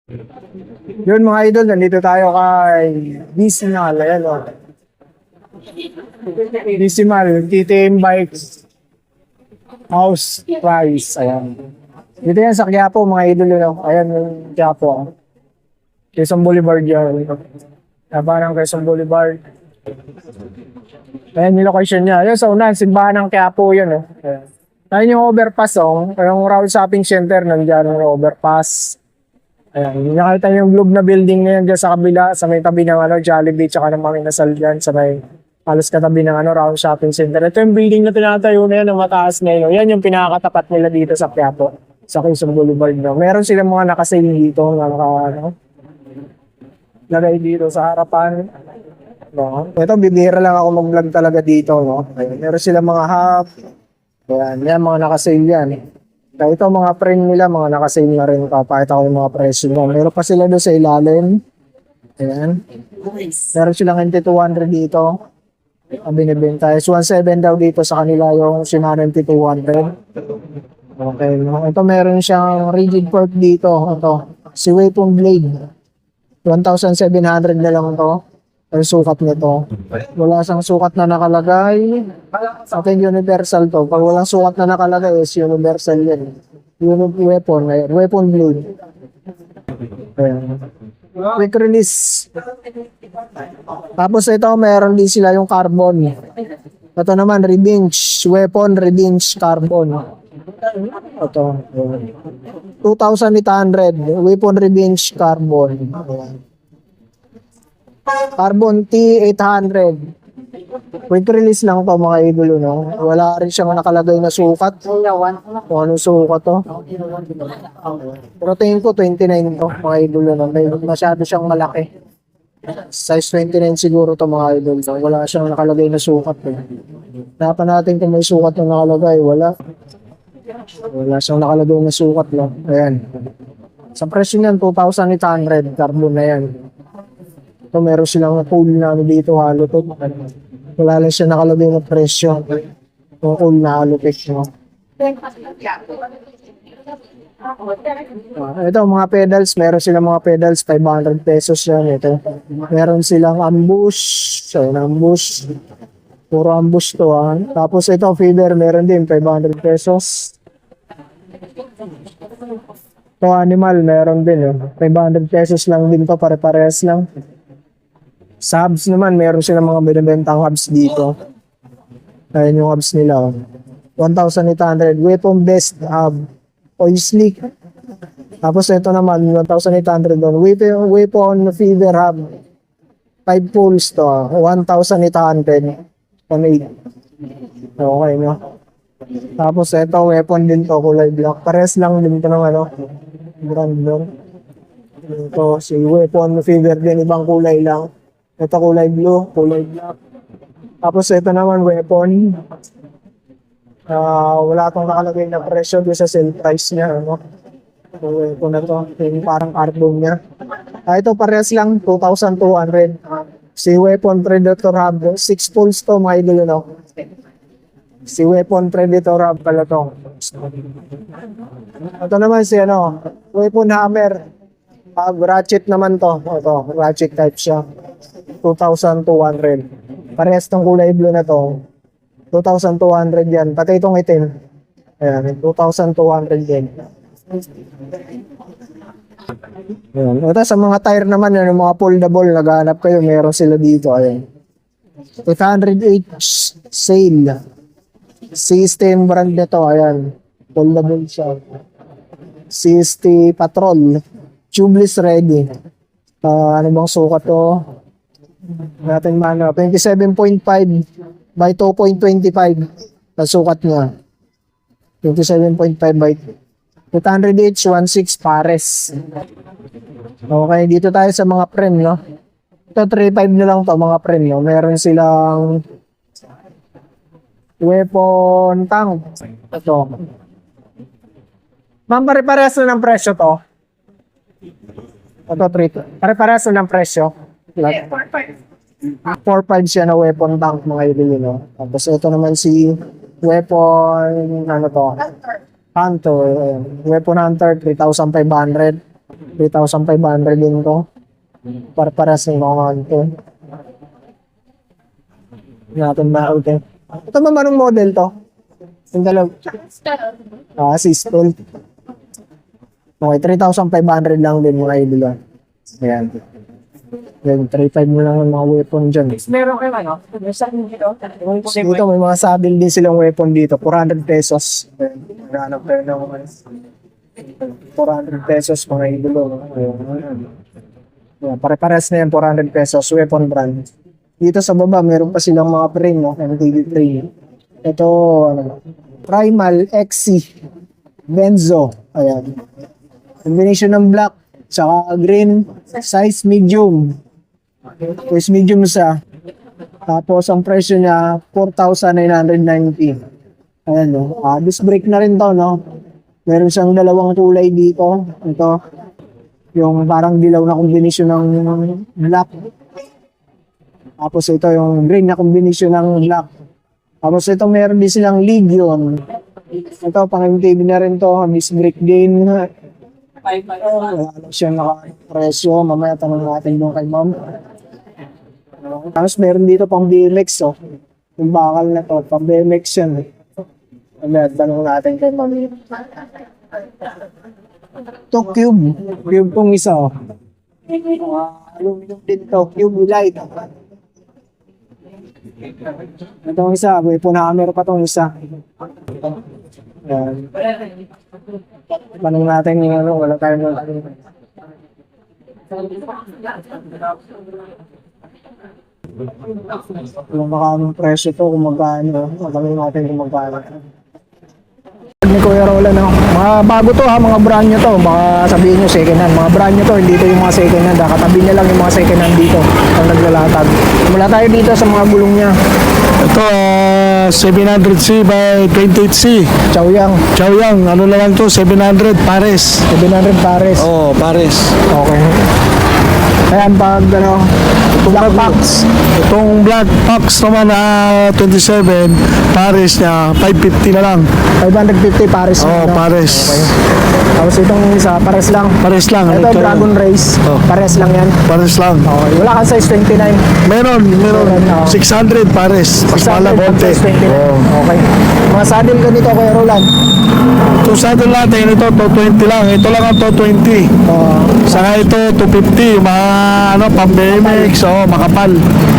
Yun mga idol, nandito tayo kay Decimal. Ayan o. Decimal, TTM Bikes House Price. Ayan. Dito yan sa Quiapo mga idol. Yun, ayan yung Quiapo. Quezon Boulevard yan. Parang Quezon Boulevard. Ayan yung location niya. Ayan sa unahan, simbahan ng Quiapo yun. Ayan. Ayan yung overpass. Yung Raul Shopping Center, nandiyan yung overpass. Ayan, nakita niyo yung globe na building na yan dyan sa kabila, sa may tabi ng Jollibee, tsaka ng mga inasal dyan, sa may halos katabi ng Round Shopping Center. Ito yung building na tinatayo na yan, ang mataas na yun. Yan yung pinakatapat nila dito sa Quiapo, sa Quezon Boulevard. No? Meron silang mga nakasale dito, lagay dito sa harapan. No? Ito, bibihira lang ako mag-vlog talaga dito. No? Ayan, meron silang mga hub. Ayan, yan, mga nakasale yan. Kaya ito mga frame nila, mga nakasale na rin. Papakita ko yung mga presyo mo. Meron pa sila doon sa ilalim. Ayan. Meron silang NT200 dito. Ang binibenta is 1.7 daw dito sa kanila yung Shimano NT200. Okay. Ito meron siyang rigid fork dito. Ito. Si Weapon Blade. 1,700 na lang ito. Ang sukat nito. Wala siyang sukat na nakalagay. Sa akin universal to. Pag walang sukat na nakalagay is universal yan. Weapon blade. Ayan. Quick release. Tapos ito meron din sila yung carbon. Ito naman revenge. Weapon revenge carbon. Ito. 2,800. Weapon revenge carbon. Ayan. Carbon T800. Quick release lang to mga idol, no? Wala rin siyang nakalagay na sukat. Kung anong sukat to. Pero tingin ko 29 to mga idol, no? May masyado siyang malaki. Size 29 siguro to mga idol, no? Wala siyang nakalagay na sukat. Hanapan natin kung may sukat na nakalagay. Wala. Wala siyang nakalagay na sukat, no? Ayan. Sa presyo niyan, 2,800. Carbon na yan. So, meron silang cool na dito, halo to. Wala lang siya nakalagay ng presyo. Yung cool na halo pick mo. Ito, mga pedals. Meron silang mga pedals, 500 pesos yan. Ito. Meron silang ambush. So, ambush. Puro ambush to, ha. Tapos ito, feeder. Meron din, 500 pesos. Ito, animal. Meron din, 500 pesos lang din to. Pare-parehas lang. Sa hubs naman, meron silang mga binibentang hubs dito. Ayan yung hubs nila. 1,800. Weapon best hub. Oil slick. Tapos ito naman, 1,800 doon. Weapon feeder hub. 5 pulls to. 1,800. 1,800. Okay, no? Tapos ito, weapon din to. Kulay black. Pares lang din to ng brand doon. Ito, si weapon feeder din. Ibang kulay lang. Ito kulay blue, kulay black. Tapos ito naman weapon. Wala itong nakalagay na presyo doon sa sale price niya. Ano? Weapon na to. Yung parang carbon niya. Ito parehas lang, 2,200. Si Weapon Predator Hub, 6 pulls to mga idol. No? Si Weapon Predator Hub pala to. Ito naman si Weapon Hammer. Ratchet naman to. Ito, ratchet type siya. 2,200. Parehas tong kulay blue na to. 2,200 yan. Pati itong itim. Ayan, 2,200 yan. Ayan. Ito sa mga tire naman, yung mga foldable, naghahanap kayo, meron sila dito. Ayan. 808 sale. System brand nito. Ayan. Foldable siya. CST Patrol. Tubeless ready. Ano bang sukat to? Natin mano. 27.5 by 2.25 na sukat niya. 27.5 by 800H 16 pares. Okay, dito tayo sa mga frame, no? Ito 3.5 na lang to mga frame, no? Meron silang weapon tank. Ito. Ma'am, pare-parehas na ng presyo to. Ito, 3. Pare-parehas na ng presyo. 4.5 siya na weapon tank mga idol, no? Tapos ito naman si weapon, ano to? Hunter. Weapon Hunter, 3,500. 3,500 din to. Para-paras ng mga ito. Natin ma-okay. Ito ba manong model to? Yung dalaw. System. Okay, 3,500 lang din mga idol. Ayan. Then, 3,500 mo lang ang mga weapon dyan. Meron kayo ano? Dito, may mga saddle din silang weapon dito. 400 pesos. Naghanap tayo ng 400 pesos mga idolo. Pare-pares na yan, 400 pesos. Weapon brand. Dito sa baba, meron pa silang mga frame, no? MTV frame. Ito, Primal XC Benzo. Ayan. Combination ng black tsaka green, size medium. Size medium siya. Tapos ang presyo niya 4,990. Ayan no. Disc brake na rin to no. Meron siyang dalawang kulay dito. Ito yung parang dilaw na kombinasyon ng black. Tapos ito yung green na kombinasyon ng black. Tapos ito meron din silang Legion. Ito pang MTV na rin to. Disc brake din. Ano siya naka-presyo. Mamaya tanong natin yung kay ma'am. Tapos meron dito pang BMX oh. Yung bakal na to, pang BMX yan. Mamaya tanong natin kay ma'am. Ito cube. Cube tong isa oh. Aluminum din to. Cube light. Itong isa, weapon hammer pa tong isa. Yan. Tanong natin yung ano, wala tayong tanong. Kung makamang presyo to, kung magkano, matanong natin kung magkano. Ni Kuya Roland, no? Mga bago to ha, mga brand nyo to, baka sabihin nyo second hand, mga brand nyo to, hindi to yung mga second hand, katabi niya lang yung mga second hand dito, ang naglalatag. Mula tayo dito sa mga gulong niya. Ito, 700C by 28C. Chaoyang, Chaoyang, ano na lang to, 700 pares. 700 pares. Oh, pares. Okay. Ayan, pag ano, black box. Itong black box naman na 27, pares niya, 550 na lang. 550 pares. Oh, no? pares. Okay. Tapos itong isa, pares lang. Pares lang. Ito, Dragon Race. Oh. Pares lang yan. Pares lang. Okay. Wala kang size 29. Meron. Meron, oh. 600 pares. Mas 600 mahal konti. size 29. Okay. Mga saddle ka nito, Kuya Roland. Ito saddle natin, ito, 220 lang. Ito lang ang 220. Saka ito, 250. Mga, ano, pang BMX, makapal.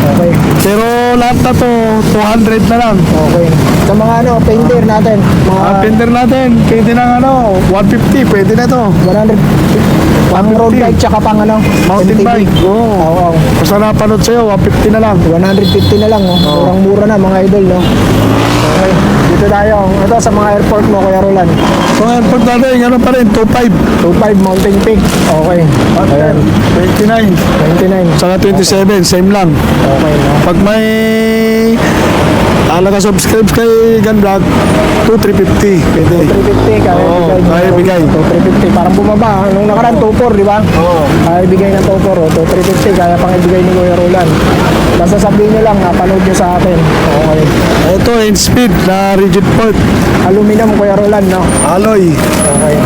Okay. Pero lahat na to, 200 na lang. Okay. Sa mga ano, painter natin. Mga Ang pender natin, pwede ng ano, 150, pwede na to. 100. Pang road bike tsaka pang ano, Mountain MTB. bike, oo. Oo. Basta napanood sa'yo, 150 na lang. 150 na lang, no? Murang-mura na, mga idol, no? Okay. Dito tayo. Ito sa mga airport mo, Kuya Roland. So, airport natin, ano pa rin, 25. 25 Mountain Peak. Okay. Ayan. 29. 29. Saka 27, same lang. Okay, no? Pag may naka-subscribe kay Gun Vlog, 2,350. Pwede. 350 kaya Oo, kaya bigay. 350 parang bumaba. Nung nakaraan 24, di ba? Oo. Kaya ibigay ng 24, 350 kaya pang ibigay ni Kuya Roland. Basta sabihin nyo lang, napanood nyo sa akin. Okay. Ito, in speed na rigid port. Aluminum, Kuya Roland, no? Alloy. Okay.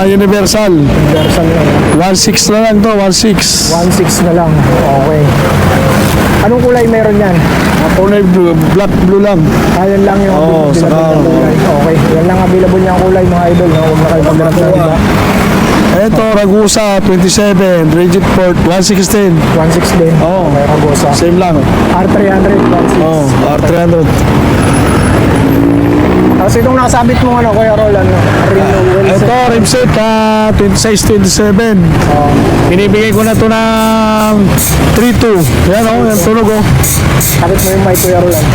Universal. Universal lang. 1.6 na lang to, 1.6. 1.6 na lang. Okay. Anong kulay meron yan? Kulay blue, black blue lang. Ayan lang yung Oo, available saka- niyang kulay. Okay. Yan lang available niyang kulay, mga idol. No? Huwag na kayo maghanap ng iba. Ito, Ragusa, 27, rigid port, 116. 1.6 din. Oo. Okay, Ragosa. Same lang. R300, 1.6. Oh, R300. Tapos itong nakasabit mo ano, Kuya Roland, no? Ito, rimset, 26-27. Binibigay ko na to ng 3.2. Yan o, yan tunog o. Sabit mo yung mic, Kuya Roland.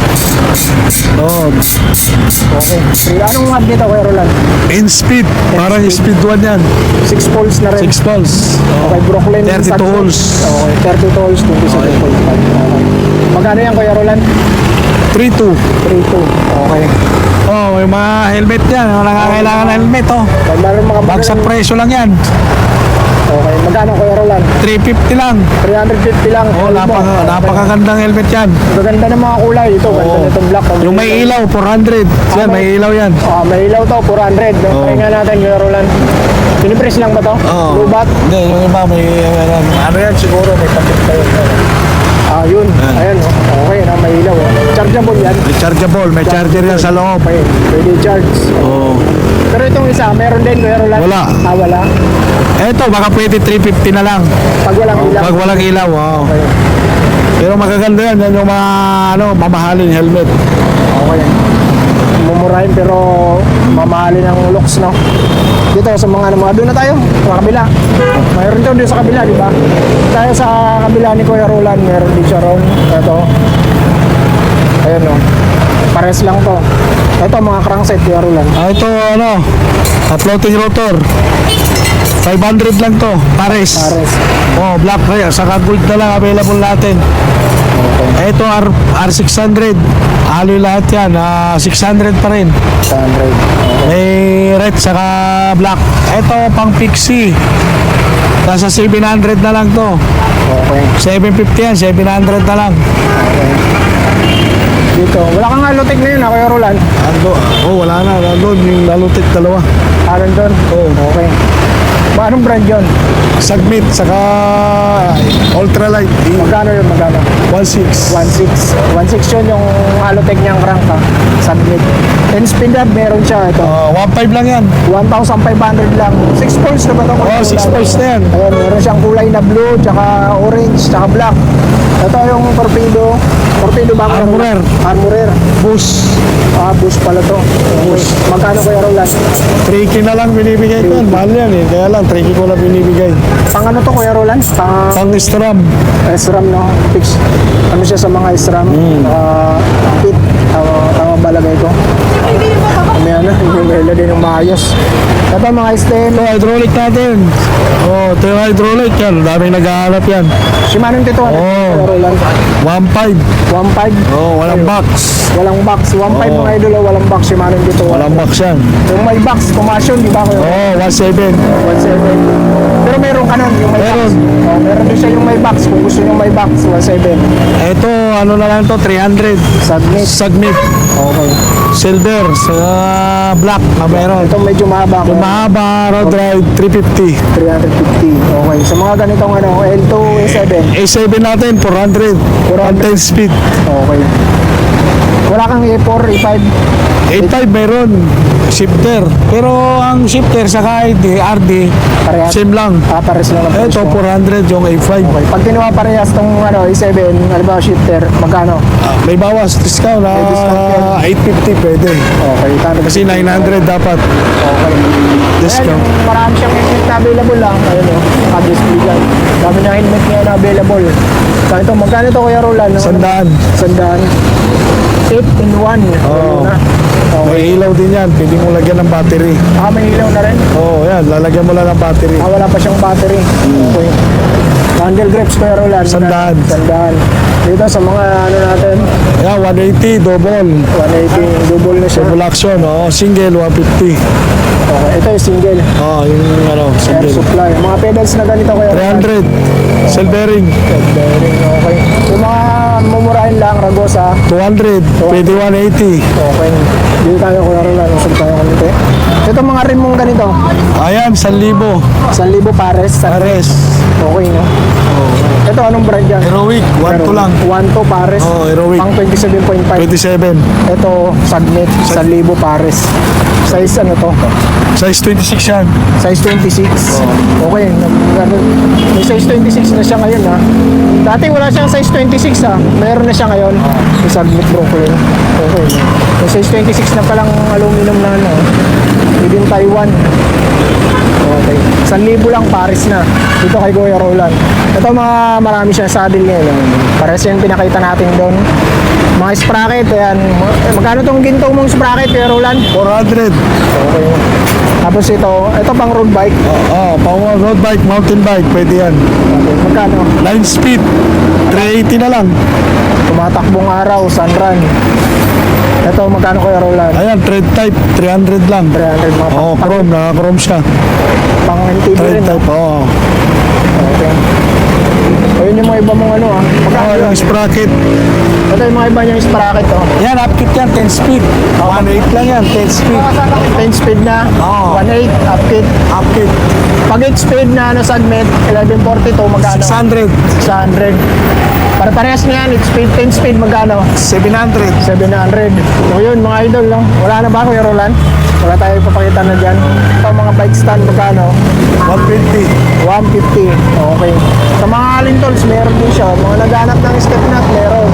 Oh, Okay. Anong mod nito, Kuya Roland? in speed, parang speed 1 yan. 6 poles na rin. 6 tons. Okay, Brooklyn. 32 Sunset. holes. Okay, 32 holes, 27 poles. Okay. Magkano yan, Kuya Roland? 3.2. 3.2. Okay. Oh, may mga helmet yan. Wala nga kailangan ng helmet oh. Pag meron mga Bagsak presyo lang yan. Okay, magkano, Kuya Roland? 350 lang. 350 lang. Oh, Elmo. napakagandang helmet yan. Gaganda ng mga kulay. Ito, ganda Oo. na itong black. Yung may ilaw, 400. Yan, may ilaw yan. May ilaw to, 400. Oo. Pahinga natin, Kuya Roland. Pinipress lang ba to? Lubat? Hindi, yung iba may ano yan siguro, may pakit kayo. Yun. Ayan, oh. Okay na, may ilaw. Chargeable yan. Rechargeable, may charger yan sa loob. Okay, pwede charge. Oo. Pero itong isa, meron din, Kuya Roland? Wala. Wala. Eto, baka pwede 350 na lang. Pag walang ilaw. Pag walang ilaw, oo. Okay. Pero magaganda yan, yan yung mga mamahaling helmet. Okay. Mumurahin pero mamahalin ang looks, no? Dito sa mga doon na tayo, sa kabila. Mayroon doon sa kabila, di ba? Tayo sa kabila ni Kuya Roland, meron din siya ron. Ito. Ayun, no? Pares lang to. Ito, mga crankset, Kuya Roland. Ito, floating rotor. 500 lang to, pares. Pares. Oh, black rare, saka gold na lang available natin. Ito R600. Aloy lahat yan, 600 pa rin. 100. May red saka black. Ito pang Pixie. Nasa 700 na lang to. Okay. 750 yan, 700 na lang. Okay. Dito, wala kang halotek na yun, Kuya Roland. Wala na. Nandun yung lalutik dalawa. Doon? Okay. Anong brand yun? Submit, saka ultralight. Magkano yun, magkano? 1.6. 1.6. 1.6 yun yung Alotech niyang crank, ha? Submit. 10 speed up, meron siya. Ito. 1.5 lang yan. 1,500 lang. 6 poles na ba ito? 6 poles na yan. Ayan, meron siyang kulay na blue, tsaka orange, tsaka black. Ito yung torpedo. Torpedo ba? Armorer. Armorer. Boost. Boost pala to. Okay. Magkano Kuya Roland? 3K na lang binibigay ko. Mahal yan eh. Kaya lang, 3K ko lang binibigay. Pang ano to Kuya Roland? Pang SRAM. SRAM, no? Fix. Ano siya sa mga SRAM? Kit. Tama balagay ko. May ano, yung melody ng maayos. Ito mga STM. Ito, hydraulic natin. Ito yung hydraulic yan. Daming naghahanap yan. Shimano Tito. Kuya Roland. 1.5. 1.5. Walang box. Walang box. 1.5 mga idol, walang box. Shimano Tito. Walang box yan. Yung may box, commotion, di ba Kuya? 1.7. 1.7. Pero meron ka nun, yung may Meron. box. Meron din siya yung may box. Kung gusto nyo may box, 1.7. Ito, ano na lang to, 300. Submit. Submit. Okay. Silver, sa black na meron. Ito medyo mahaba. Yung mahaba, road ride, 350. 350. Okay. Sa mga ganitong L2, A7. A7 natin, 400. 110 speed. Okay. Wala kang A4, A5. 85 meron. Shifter. Pero ang shifter sa RD, Parehas. same lang. Pares lang ang Ito, presyo. 400 yung A5. Okay. Pag kinuha parehas tong A7, halimbawa shifter, magkano? May bawas, discount na May discount 850 pwede. Okay. Kasi 900 dapat. Okay. Discount. Ayan, marami siyang helmet na available lang. Ayun o, naka-display dyan. Dami na helmet niya na available. So ito, magkano ito Kuya Roland? Sandaan. Sandaan. 8 in 1. Oo. Na. Okay. May ilaw din yan. Pwede mo lagyan ng battery. May ilaw na rin. Yan. Lalagyan mo lang ng battery. Wala pa siyang battery. Okay. Handle grips Kuya Roland. Sandaan. Sandaan. Dito sa mga ano natin, 180, double. 180, double na siya. Double action, single, 150. Okay, ito yung single. Yung Air single. supply. Mga pedals na ganito Kuya Roland. 300. Cell bearing. Bearing, okay. Yung mga mumurahin lang, Ragosa. 200. Pwede 180. Okay. Dito tayo Kuya Roland. Usap tayo kanite. Ito mga rim mong ganito. Ayan, 1,000. 1,000 pares. Pares. Okay, no? Ito, anong brand yan? Heroic, 1 lang. 1 pares. Heroic. Pang 27.5. 27. Ito, Submit. 1,000 pares. Size ano to? Size 26 yan. Size 26. Okay. May size 26 na siya ngayon, ha? Dati wala siyang size 26, ha? Meron na siya ngayon. May Submit Brooklyn. Okay. May size 26 na palang aluminum na ano. Within Taiwan. Okay. 1,000 lang pares na. Dito kay Kuya Roland. Ito marami siyang saddle ngayon. Pares yung pinakita natin doon. Mga sprocket, ayan. Magkano tong ginto mong sprocket, Kuya Roland? 400. Okay. Tapos ito pang road bike. Pang road bike, mountain bike, pwede yan. Okay. Magkano? 9 speed. 380 na lang. Tumatakbong araw, sunrun. Ito, magkano Kuya Roland? Ayan, tread type, 300 lang. 300 mga Chrome, naka-chrome siya. pang NTV Tread rin. type, Okay. iba mong ano ah. Oh, yung sprocket. Ito yung mga iba niyang sprocket oh. Yan, upkit yan, 10 speed. 1.8 lang yan, 10 speed. 10 speed na, Oo. 1.8, upkit. Upkit, Pag 8 speed na ano segment, 1142, magkano? 600, 600. Para parehas na yan, 8 speed, 10 speed, magkano? 700. 700. So yun, mga idol, no? Wala na ba, Kuya Roland? Wala tayo ipapakita na dyan. Ito, mga bike stand, magkano? 150. 150. Okay. Sa mga alin tools, meron din siya. Mga naghanap ng step nut, meron.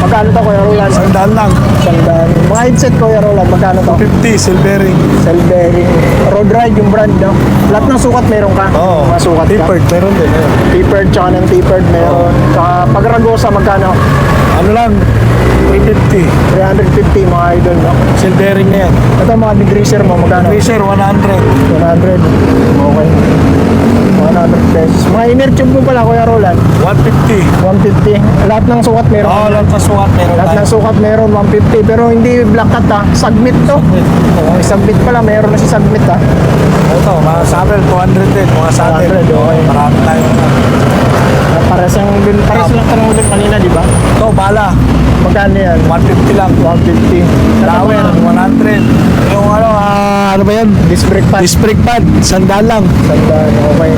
Magkano to, Kuya Roland? Sandaan lang. Sandaan. Mga headset, Kuya Roland, magkano to? 50, silvering. Cell bearing. Road Ride yung brand, no? Lahat ng sukat meron ka? Oo. Mga sukat ka? Tapered, meron din. Tapered, tsaka ng tapered meron. Tsaka pag Ragosa, magkano? Ano lang, 350. 350, mga idol, no? Silvering na yan. Ito, mga degreaser mo, magkano? Racer, 100. 100. Okay. 100 pesos. Mga inner tube mo pala, Kuya Roland. 150. 150. Lahat ng sukat meron. Oo, lahat ng sukat meron Lahat tayo. ng sukat meron, 150. Pero hindi black cut ha. Submit to. Oo, submit pala. Meron na si submit ha. Ito, mga saddle, 200 din. Mga saddle. 200, okay. Marami tayo. Pares lang tanong ulit kanina, di ba? Ito, bala. Magkano yan? 150 lang. 150. Flower, 100. Yung ano ba yan? Disc brake pad. Disc brake pad, sandaan lang. Sandaan, okay.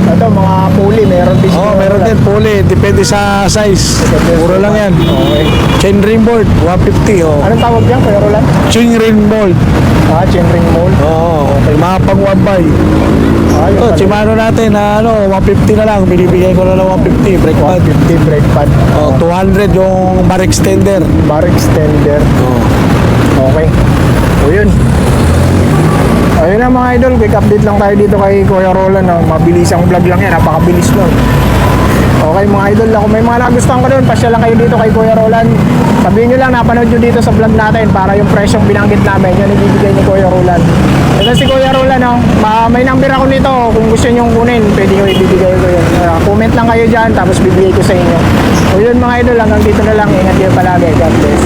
Ito, mga pulley, meron din. Oo, meron din. Pulley, depende sa size. Mura lang yan. Okay. Chain ring board, 150. Oh. Anong tawag yan, Kuya Roland? Chain ring board. Chain ring mold. Oo, yung mga pang one by. Yung Ito, Shimano natin na 150 na lang. Binibigay ko na lang 150. Brake pad. 150 brake pad. Oh, 200 yung bar extender. Bar extender. Oh. Okay. O yun. Ayun na mga idol, quick update lang tayo dito kay Kuya Roland. No? Mabilis ang vlog lang yan, napakabilis nun. Okay mga idol, kung may mga nagustuhan ko doon, pasya lang kayo dito kay Kuya Roland. Sabihin nyo lang, napanood nyo dito sa vlog natin para yung presyong binanggit namin, yan ibibigay ni Kuya Roland. Ito si Kuya Roland, no? May number ako nito, kung gusto nyo kunin, pwede nyo ibibigay ko yun. Comment lang kayo dyan, tapos bibigay ko sa inyo. O yun mga idol, hanggang dito na lang, ingat kayo palagi. God bless.